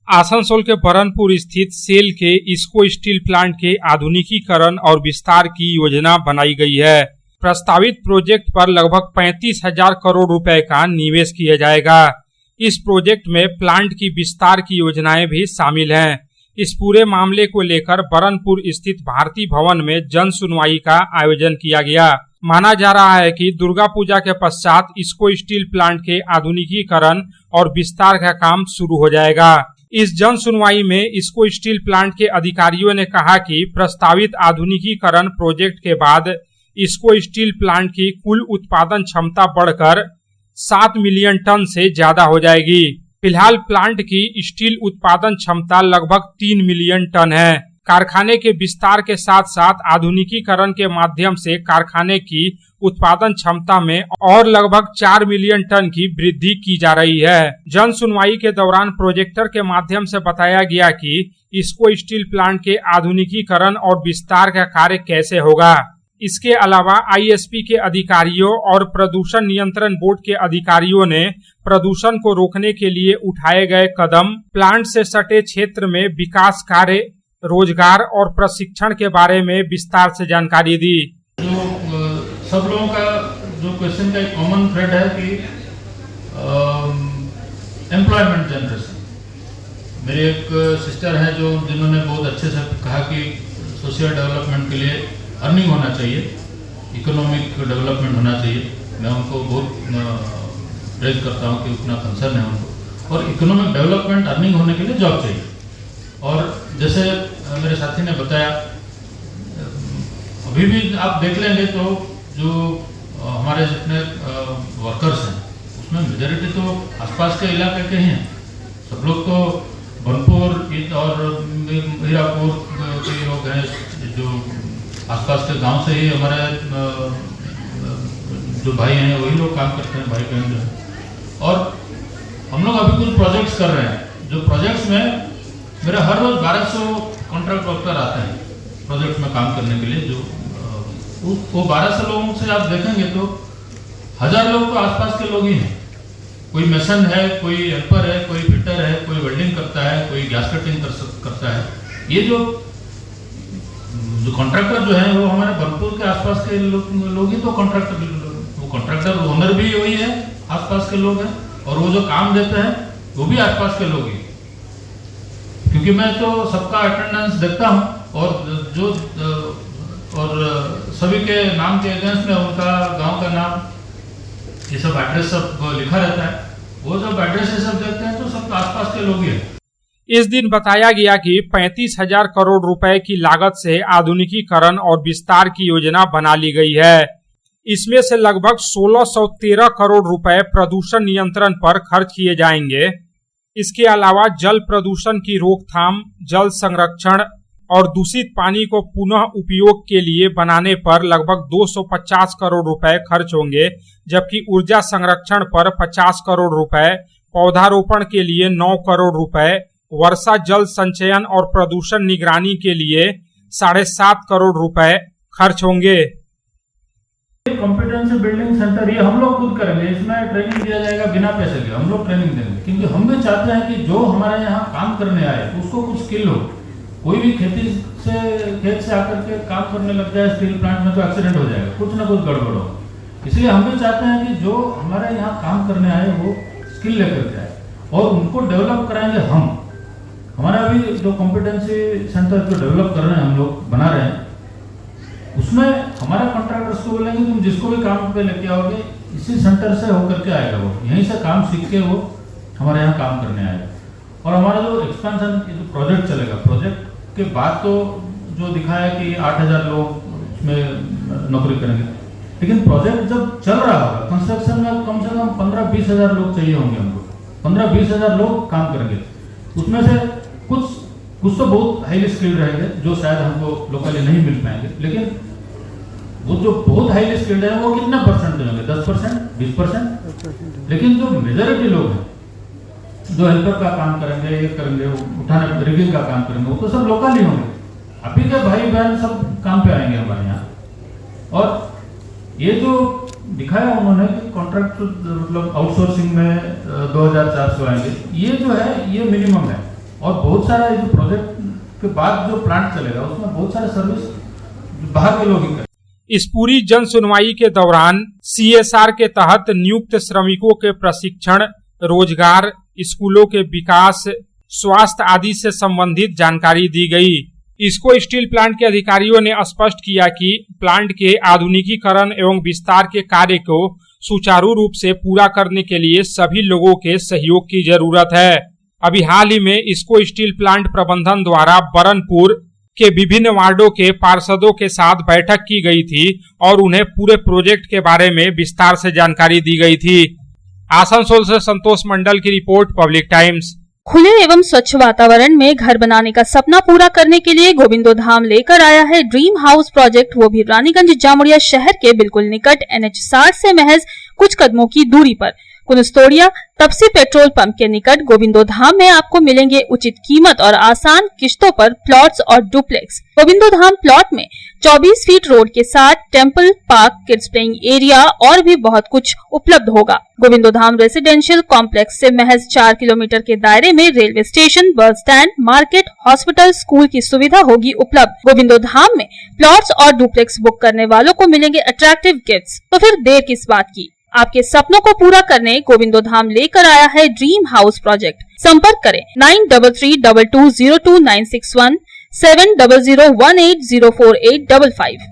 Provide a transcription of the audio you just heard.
आसनसोल के बरनपुर स्थित सेल के इस्को स्टील प्लांट के आधुनिकीकरण और विस्तार की योजना बनाई गई है। प्रस्तावित प्रोजेक्ट पर लगभग 35,000 करोड़ रुपए का निवेश किया जाएगा। इस प्रोजेक्ट में प्लांट की विस्तार की योजनाएं भी शामिल हैं। इस पूरे मामले को लेकर बरनपुर स्थित भारती भवन में जन सुनवाई का आयोजन किया गया। माना जा रहा है कि दुर्गा पूजा के पश्चात इस्को स्टील प्लांट के आधुनिकीकरण और विस्तार का काम शुरू हो जाएगा। इस जन सुनवाई में इस्को स्टील प्लांट के अधिकारियों ने कहा कि प्रस्तावित आधुनिकीकरण प्रोजेक्ट के बाद इस्को स्टील प्लांट की कुल उत्पादन क्षमता बढ़कर 7 मिलियन टन से ज्यादा हो जाएगी। फिलहाल प्लांट की स्टील उत्पादन क्षमता लगभग 3 मिलियन टन है। कारखाने के विस्तार के साथ साथ आधुनिकीकरण के माध्यम से कारखाने की उत्पादन क्षमता में और लगभग 4 मिलियन टन की वृद्धि की जा रही है। जन सुनवाई के दौरान प्रोजेक्टर के माध्यम से बताया गया कि इस्को स्टील प्लांट के आधुनिकीकरण और विस्तार का कार्य कैसे होगा। इसके अलावा आईएसपी के अधिकारियों और प्रदूषण नियंत्रण बोर्ड के अधिकारियों ने प्रदूषण को रोकने के लिए उठाए गए कदम, प्लांट से सटे क्षेत्र में विकास कार्य, रोजगार और प्रशिक्षण के बारे में विस्तार से जानकारी दी। सब लोगों का जो क्वेश्चन का एक कॉमन थ्रेड है कि एम्प्लॉयमेंट जनरेशन। मेरी एक सिस्टर है जिन्होंने बहुत अच्छे से कहा कि सोशल डेवलपमेंट के लिए अर्निंग होना चाहिए, इकोनॉमिक डेवलपमेंट होना चाहिए। मैं उनको बहुत प्रेज करता हूँ कि उतना कंसर्न है उनको, और इकोनॉमिक डेवलपमेंट अर्निंग होने के लिए जॉब चाहिए। और जैसे मेरे साथी ने बताया, अभी भी आप देख लेंगे तो जो हमारे जितने वर्कर्स हैं उसमें मेजॉरिटी तो आसपास के इलाके के ही हैं। सब लोग तो बनपुर और हीरापुर के लोग हैं, जो आसपास के गांव से ही हमारे जो भाई हैं वही लोग काम करते हैं, भाई बहन जो हैं। और हम लोग अभी कुछ प्रोजेक्ट्स कर रहे हैं, जो प्रोजेक्ट्स में मेरे हर रोज 1200 कॉन्ट्रैक्ट वर्कर आते हैं प्रोजेक्ट में काम करने के लिए। जो वो 1200 लोगों से आप देखेंगे तो 1000 लोग तो आसपास के लोग ही हैं। कोई मेसन है, कोई हेल्पर है, कोई फिटर है, कोई वेल्डिंग करता है, कोई गैस कटिंग करता है। ये जो कॉन्ट्रैक्टर जो है वो हमारे बनपुर के आसपास के लोग ही तो कॉन्ट्रैक्टर ओनर भी वही है, आसपास के लोग हैं, और वो जो काम देते हैं वो भी आसपास के लोग ही। क्योंकि मैं तो सबका अटेंडेंस देखता हूँ और सभी के नाम के अगेंस्ट में उनका गांव का नाम, ये सब एड्रेस सब लिखा रहता है। वो जब एड्रेस सब देखते हैं तो सब आसपास के लोग ही हैं। इस दिन बताया गया कि 35,000 करोड़ रुपए की लागत से आधुनिकीकरण और विस्तार की योजना बना ली गई है। इसमें से लगभग 1613 करोड़ रुपए प्रदूषण नियंत्रण पर खर्च किए जाएंगे। इसके अलावा जल प्रदूषण की रोकथाम, जल संरक्षण और दूषित पानी को पुनः उपयोग के लिए बनाने पर लगभग 250 करोड़ रुपए खर्च होंगे, जबकि ऊर्जा संरक्षण पर 50 करोड़ रुपए, पौधारोपण के लिए 9 करोड़ रुपए, वर्षा जल संचयन और प्रदूषण निगरानी के लिए 7.5 करोड़ रुपए खर्च होंगे। कॉम्पिटेंसी बिल्डिंग सेंटर ये हम लोग खुद करेंगे, इसमें ट्रेनिंग दिया जाएगा बिना पैसे के। हम लोग ट्रेनिंग देंगे क्योंकि हम भी चाहते हैं कि जो हमारे यहाँ काम करने आए उसको कुछ स्किल हो। कोई भी खेत से आकर के काम करने लग जाए स्टील प्लांट में तो एक्सीडेंट हो जाएगा, कुछ ना कुछ गड़बड़ हो। इसलिए हम भी चाहते हैं कि जो हमारे यहाँ काम करने आए वो स्किल लेकर के आए, और उनको डेवलप कराएंगे हम। हमारा अभी जो कॉम्पिटेंसी सेंटर जो डेवलप कर रहे हैं, हम लोग बना रहे हैं, उसमें हमारे कॉन्ट्रैक्टर्स को बोलेंगे तुम जिसको भी काम पे लेके आओगे इसी सेंटर से होकर के आएगा, वो यहीं से काम सीख के वो हमारे यहाँ काम करने आएगा। और हमारा जो एक्सपेंशन जो प्रोजेक्ट चलेगा, प्रोजेक्ट के बाद तो जो दिखाया कि 8,000 लोग उसमें नौकरी करेंगे, लेकिन प्रोजेक्ट जब चल रहा होगा कंस्ट्रक्शन में कम से कम 15-20 हजार लोग चाहिए होंगे हमको। 15-20 हजार लोग काम करेंगे। उसमें से कुछ तो बहुत हाईली स्किल्ड रहेंगे जो शायद हमको लोकली नहीं मिल पाएंगे, लेकिन वो जो बहुत हाईली स्किल्ड है वो कितना परसेंट देंगे? 10%, 20%। लेकिन जो मेजॉरिटी लोग हैं जो हेल्पर का काम करेंगे, ये करेंगे, उठाने रिगिंग का काम करेंगे, वो तो सब लोकल ही होंगे। अभी के भाई बहन सब काम पे आएंगे हमारे यहाँ। और ये जो दिखाया उन्होंने कि कॉन्ट्रैक्ट मतलब आउटसोर्सिंग में 2,400 आएंगे, ये जो है ये मिनिमम है। और बहुत सारा ये जो प्रोजेक्ट के बाद जो प्लांट चलेगा उसमें बहुत सारे सर्विस बाहर के लोग ही करें। इस पूरी जन सुनवाई के दौरान CSR के तहत नियुक्त श्रमिकों के प्रशिक्षण, रोजगार, स्कूलों के विकास, स्वास्थ्य आदि से संबंधित जानकारी दी गई। इसको स्टील प्लांट के अधिकारियों ने स्पष्ट किया कि प्लांट के आधुनिकीकरण एवं विस्तार के कार्य को सुचारू रूप से पूरा करने के लिए सभी लोगों के सहयोग की जरूरत है। अभी हाल ही में इसको स्टील प्लांट प्रबंधन द्वारा बरनपुर के विभिन्न वार्डों के पार्षदों के साथ बैठक की गई थी और उन्हें पूरे प्रोजेक्ट के बारे में विस्तार से जानकारी दी गई थी। आसनसोल से संतोष मंडल की रिपोर्ट, पब्लिक टाइम्स। खुले एवं स्वच्छ वातावरण में घर बनाने का सपना पूरा करने के लिए गोविंदो धाम लेकर आया है ड्रीम हाउस प्रोजेक्ट, वो भी रानीगंज जामुड़िया शहर के बिल्कुल निकट NH 60 से महज कुछ कदमों की दूरी पर कुनस्तोड़िया तपसी पेट्रोल पंप के निकट गोविंदो धाम में आपको मिलेंगे उचित कीमत और आसान किश्तों पर प्लॉट्स और डुप्लेक्स। गोविंदो धाम प्लॉट में 24 फीट रोड के साथ temple, park, kids playing area और भी बहुत कुछ उपलब्ध होगा। गोविंदो धाम रेसिडेंशियल कॉम्प्लेक्स से महज 4 किलोमीटर के दायरे में railway station, bus stand, market, hospital, school की सुविधा होगी उपलब्ध। गोविंदो धाम में प्लॉट्स और डुप्लेक्स बुक करने वालों को मिलेंगे अट्रैक्टिव गिफ्ट्स। तो फिर देर किस बात की, आपके सपनों को पूरा करने गोविंदो धाम लेकर आया है ड्रीम हाउस प्रोजेक्ट। संपर्क करें 9332202961, 7001804855।